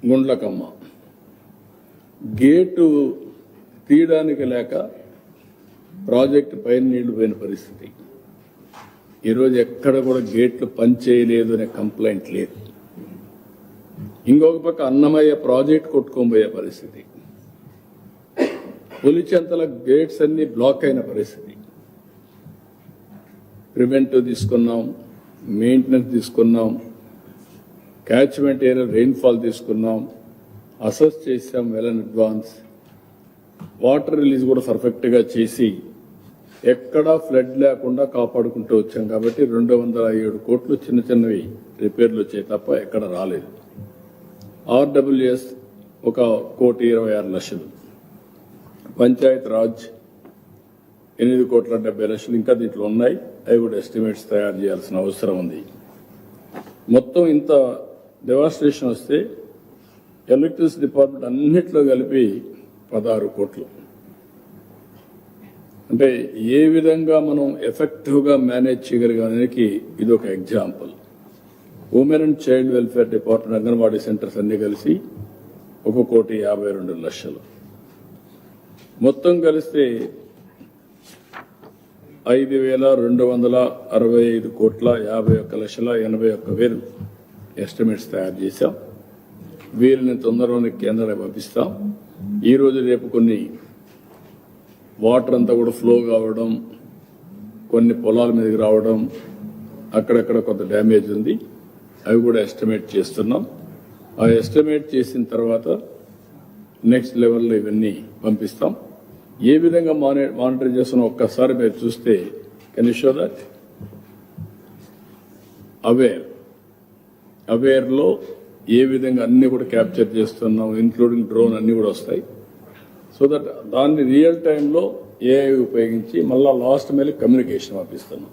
Gundlakamma gate తీయడానికి లేక project పైన నీళ్లు పోయిన పరిస్థితి. ఈరోజు ఎక్కడ కూడా గేట్లు పనిచేయలేదు అనే కంప్లైంట్ లేదు. ఇంకొక పక్క అన్నమయ్య ప్రాజెక్ట్ కొట్టుకోబోయే పరిస్థితి, పులిచెంతల గేట్స్ అన్ని బ్లాక్ అయిన పరిస్థితి. ప్రివెంటివ్ తీసుకున్నాం, మెయింటెనెన్స్ తీసుకున్నాం, క్యాచ్మెంట్ ఏరియా రెయిన్ఫాల్ తీసుకున్నాం, అసెస్ చేసాం well in advance, water release కూడా పర్ఫెక్ట్గా చేసి ఎక్కడా ఫ్లడ్ లేకుండా కాపాడుకుంటూ వచ్చాం. కాబట్టి 207 కోట్లు చిన్న చిన్నవి రిపేర్లు వచ్చాయి తప్ప ఎక్కడ రాలేదు. ఆర్డబ్ల్యూఎస్ 1,26,00,000, పంచాయత్ రాజ్ 8,70,00,000 ఇంకా దీంట్లో ఉన్నాయి. అవి కూడా ఎస్టిమేట్స్ తయారు చేయాల్సిన అవసరం ఉంది. మొత్తం ఇంత డెవాస్ట్రేషన్ వస్తే ఎలక్ట్రిసిటీ డిపార్ట్మెంట్ అన్నిట్లో కలిపి 16 కోట్లు. అంటే ఏ విధంగా మనం ఎఫెక్టివ్గా మేనేజ్ చేయగలిగానికి ఇది ఒక example. Women and child welfare department, anganwadi centres అన్ని కలిసి 1,52,00,000. మొత్తం కలిస్తే 5,265,51,81,81,000 ఎస్టిమేట్స్ తయారు చేశాం. వీరిని తొందరలోనే కేంద్రానికి పంపిస్తాం. ఈ రోజు రేపు కొన్ని వాటర్ అంతా కూడా ఫ్లో కావడం, కొన్ని పొలాల మీదకి రావడం, అక్కడక్కడ కొంత డ్యామేజ్ ఉంది. అవి కూడా ఎస్టిమేట్ చేస్తున్నాం. ఆ ఎస్టిమేట్ చేసిన తర్వాత నెక్స్ట్ లెవెల్లో ఇవన్నీ పంపిస్తాం. ఏ విధంగా మానిటర్ చేస్తున్నా ఒక్కసారి మీరు చూస్తే కెన్ యూ షో దట్ అవేర్లో ఏ విధంగా అన్ని కూడా క్యాప్చర్ చేస్తున్నాం, ఇంక్లూడింగ్ డ్రోన్ అన్ని కూడా వస్తాయి. సో దట్ దాన్ని రియల్ టైంలో ఏఐ ఉపయోగించి మళ్ళా లాస్ట్ మైల్ కమ్యూనికేషన్ పంపిస్తున్నాం.